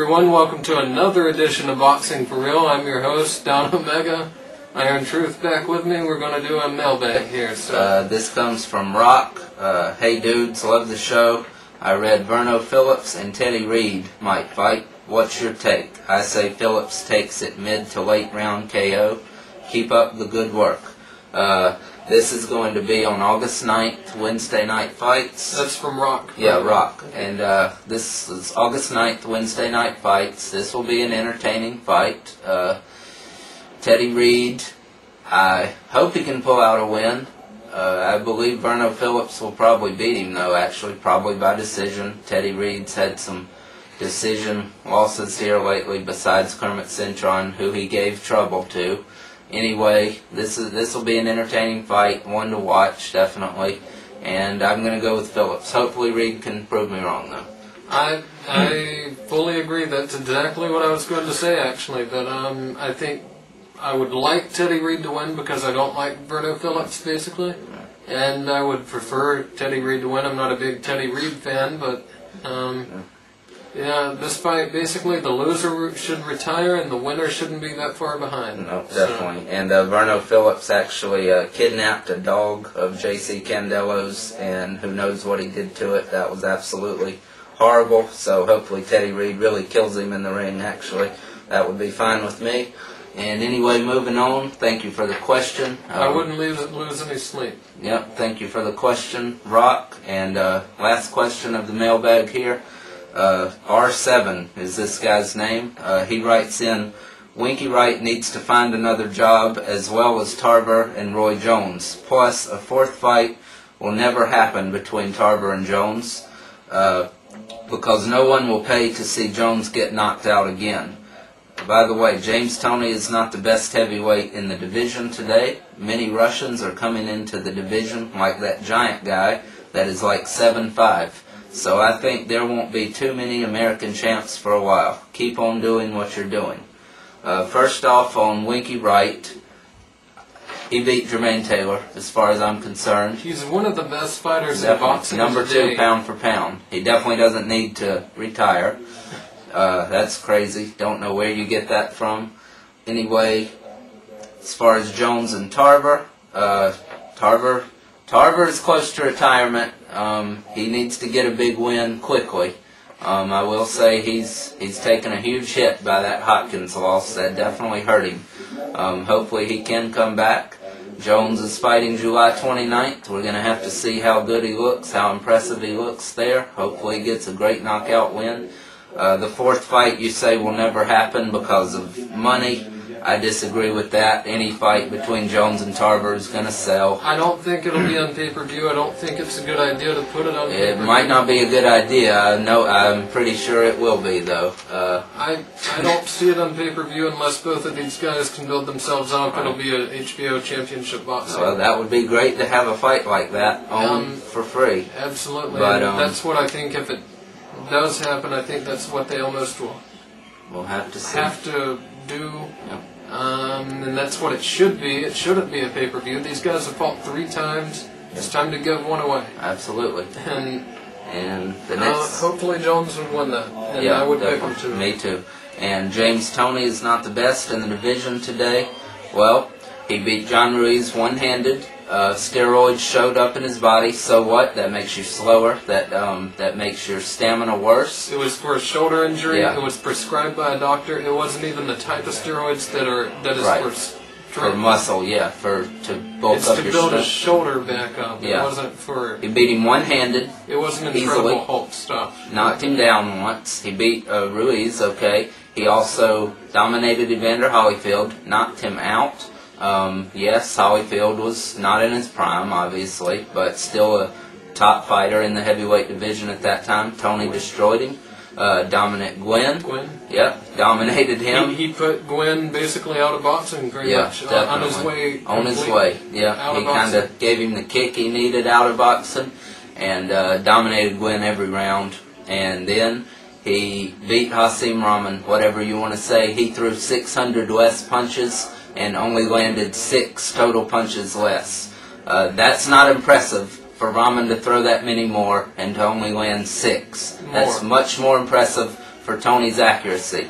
everyone, welcome to another edition of Boxing for Real. I'm your host, Don Omega. Iron Truth back with me. We're going to do a mailbag here. So this comes from Rock. Hey dudes, love the show. I read Verno Phillips and Teddy Reed might fight. What's your take? I say Phillips takes it mid to late round KO. Keep up the good work. This is going to be on August 9th, Wednesday night fights. That's from Rock. Yeah, Rock. And this is August 9th, Wednesday night fights. This will be an entertaining fight. Teddy Reed, I hope he can pull out a win. I believe Verno Phillips will probably beat him, though, actually, probably by decision. Teddy Reed's had some decision losses here lately besides Kermit Cintron, who he gave trouble to. Anyway, this will be an entertaining fight, one to watch, definitely. And I'm going to go with Phillips. Hopefully Reed can prove me wrong, though. I fully agree. That's exactly what I was going to say, actually. But I think I would like Teddy Reed to win because I don't like Verno Phillips, basically. And I would prefer Teddy Reed to win. I'm not a big Teddy Reed fan, but yeah, this fight, basically, the loser should retire and the winner shouldn't be that far behind. No, definitely. So. And Verno Phillips actually kidnapped a dog of J.C. Candelo's, and who knows what he did to it. That was absolutely horrible. So hopefully Teddy Reed really kills him in the ring, actually. That would be fine with me. And anyway, moving on, thank you for the question. I wouldn't lose any sleep. Yep, thank you for the question, Rock. And last question of the mailbag here. R7 is this guy's name. He writes in, Winky Wright needs to find another job as well as Tarver and Roy Jones. Plus, a fourth fight will never happen between Tarver and Jones because no one will pay to see Jones get knocked out again. By the way, James Toney is not the best heavyweight in the division today. Many Russians are coming into the division like that giant guy that is like 7'5". So I think there won't be too many American champs for a while. Keep on doing what you're doing. First off, on Winky Wright, he beat Jermaine Taylor, as far as I'm concerned. He's one of the best fighters in boxing Number today. 2 pound for pound. He definitely doesn't need to retire. That's crazy. Don't know where you get that from. Anyway, as far as Jones and Tarver, Tarver is close to retirement. He needs to get a big win quickly. I will say he's taken a huge hit by that Hopkins loss. That definitely hurt him. Hopefully he can come back. Jones is fighting July 29th. We're going to have to see how good he looks, how impressive he looks there. Hopefully he gets a great knockout win. The fourth fight you say will never happen because of money. I disagree with that. Any fight between Jones and Tarver is going to sell. I don't think it'll be on pay-per-view. I don't think it's a good idea to put it on pay-per-view. It might not be a good idea. I'm pretty sure it will be, though. I don't see it on pay-per-view unless both of these guys can build themselves up. It'll be an HBO championship boxing. Well, that would be great to have a fight like that on for free. Absolutely. But that's what I think. If it does happen, I think that's what they almost will. We'll have to see. Have to do. Yep. And that's what it should be. It shouldn't be a pay-per-view. These guys have fought 3 times. It's time to give one away. Absolutely. And the next... hopefully Jones would win that. And yeah, I would definitely. pick him too. Me too. And James Toney is not the best in the division today. Well, he beat John Ruiz one-handed. Steroids showed up in his body. So what? That makes you slower. That makes your stamina worse. It was for a shoulder injury. Yeah. It was prescribed by a doctor. It wasn't even the type of steroids that is right. For muscle, yeah, to bulk it's up to your build his shoulder back up. Yeah. It wasn't for. He beat him one-handed. It wasn't Incredible Incredible Hulk stuff. Knocked him down once. He beat Ruiz. Okay. He also dominated Evander Holyfield. Knocked him out. Yes, Holyfield was not in his prime, obviously, but still a top fighter in the heavyweight division at that time. Toney destroyed him. Dominic Gwynn. Yep, dominated him. He put Gwynn basically out of boxing pretty much. Definitely. On his way. On his way, yeah. He kind of gave him the kick he needed out of boxing and dominated Gwynn every round. And then he beat Hasim Rahman, whatever you want to say. He threw 600 less punches and only landed 6 total punches less. That's not impressive for Rahman to throw that many more and to only land 6. That's much more impressive for Tony's accuracy.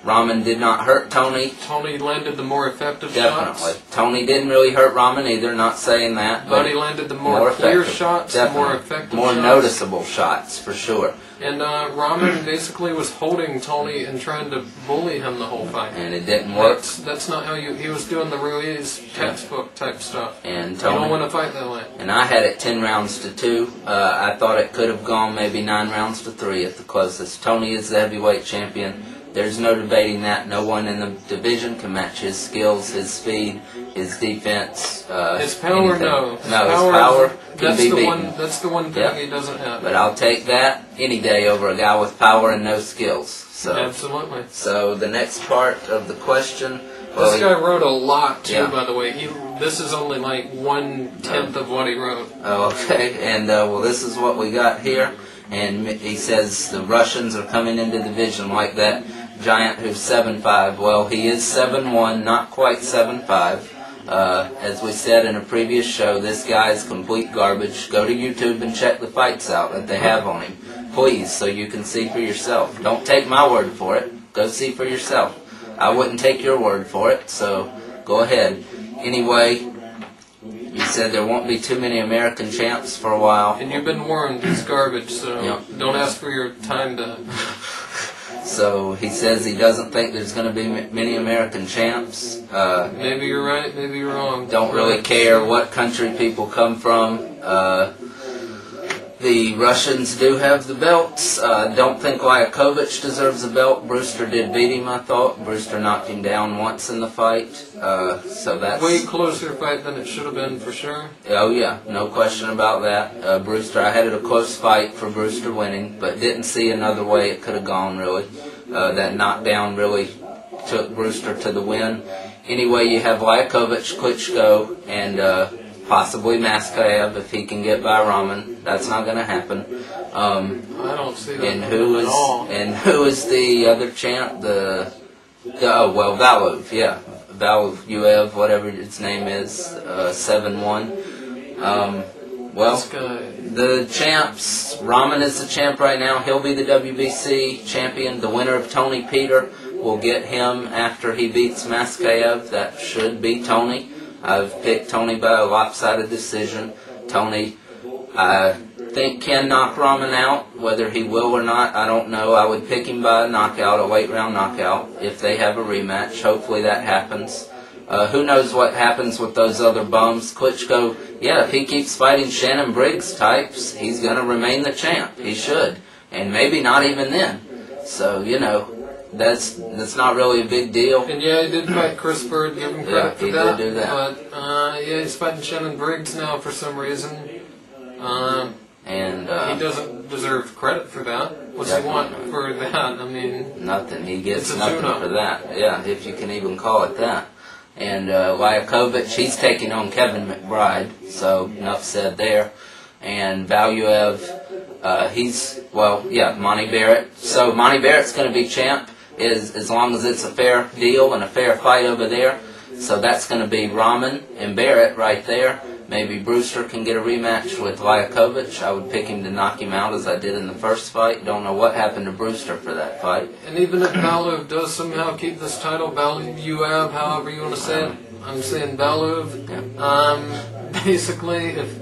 Rahman did not hurt Tony. Tony landed the more effective Definitely. shots. Tony didn't really hurt Rahman either, not saying that. But he landed the more clear shots, the more effective more shots. noticeable shots, for sure. And Rahman basically was holding Tony and trying to bully him the whole fight. And it didn't work. That's not how he was doing the Ruiz textbook type stuff. And Tony, you don't want to fight that way. And I had it 10 rounds to 2. I thought it could have gone maybe 9 rounds to 3 at the closest. Tony is the heavyweight champion. There's no debating that. No one in the division can match his skills, his speed, his defense. His power, anything. no. His power can be beaten. That's the one thing he doesn't have. But I'll take that any day over a guy with power and no skills. So, absolutely. So the next part of the question. This guy wrote a lot too, by the way. This is only like 1/10 of what he wrote. Oh, okay. And well, this is what we got here. And he says the Russians are coming into the division like that giant who's 7'5". Well, he is 7'1", not quite 7'5". As we said in a previous show, this guy is complete garbage. Go to YouTube and check the fights out that they have on him, please, so you can see for yourself. Don't take my word for it. Go see for yourself. I wouldn't take your word for it, so go ahead. Anyway, you said there won't be too many American champs for a while. And you've been warned, it's garbage, so don't ask for your time to... So he says he doesn't think there's going to be many American champs. Maybe you're right, maybe you're wrong. Don't really care what country people come from. The Russians do have the belts. Don't think Liakovic deserves a belt. Brewster did beat him, I thought. Brewster knocked him down once in the fight. So that's... way closer fight than it should have been, for sure. Oh, yeah. No question about that. Brewster, I had it a close fight for Brewster winning, but didn't see another way it could have gone, really. That knockdown really took Brewster to the win. Anyway, you have Liakovic, Klitschko, and... possibly Maskayev if he can get by Rahman. That's not going to happen. I don't see that at all. And who is the other champ? Valuev, yeah. Valuev, whatever his name is, 7'1". The champs, Rahman is the champ right now. He'll be the WBC champion. The winner of Tony Peter will get him after he beats Maskayev. That should be Tony. I've picked Tony by a lopsided decision. Tony, I think, can knock Rahman out. Whether he will or not, I don't know. I would pick him by a knockout, a late round knockout, if they have a rematch. Hopefully that happens. Who knows what happens with those other bums. Klitschko, if he keeps fighting Shannon Briggs types, he's going to remain the champ. He should. And maybe not even then. So, that's not really a big deal. And he did fight Chris Bird, give him credit for that. He did do that. But he's fighting Shannon Briggs now for some reason. He doesn't deserve credit for that. What's he want for that? I mean, nothing. He gets nothing for that. Yeah, if you can even call it that. And Liakovic, he's taking on Kevin McBride. So enough said there. And Valuev, Monty Barrett. So Monty Barrett's going to be champ. As long as it's a fair deal and a fair fight over there. So that's going to be Rahman and Barrett right there. Maybe Brewster can get a rematch with Liakovic. I would pick him to knock him out as I did in the first fight. Don't know what happened to Brewster for that fight. And even if Valuev does somehow keep this title, Valuev, however you want to say it, I'm saying Valuev. Basically, if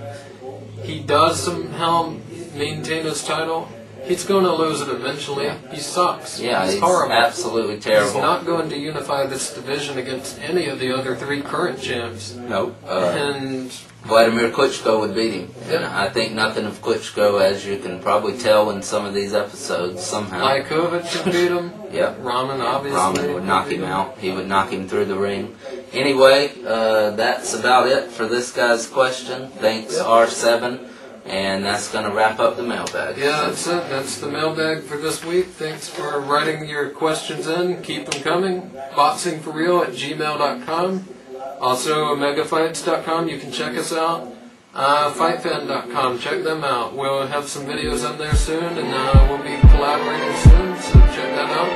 he does somehow maintain his title, he's going to lose it eventually. He sucks. Yeah, he's horrible. Absolutely terrible. He's not going to unify this division against any of the other 3 current champs. Nope. And Vladimir Klitschko would beat him. And I think nothing of Klitschko, as you can probably tell in some of these episodes, somehow. Liakovic would beat him. Yep. Rahman, obviously. Rahman would knock him out. He would knock him through the ring. Anyway, that's about it for this guy's question. Thanks, R7. And that's going to wrap up the mailbag. Yeah, that's it. That's the mailbag for this week. Thanks for writing your questions in. Keep them coming. boxingforreal@gmail.com. Also, megafights.com. You can check us out. Fightfan.com. Check them out. We'll have some videos on there soon, and we'll be collaborating soon, so check that out.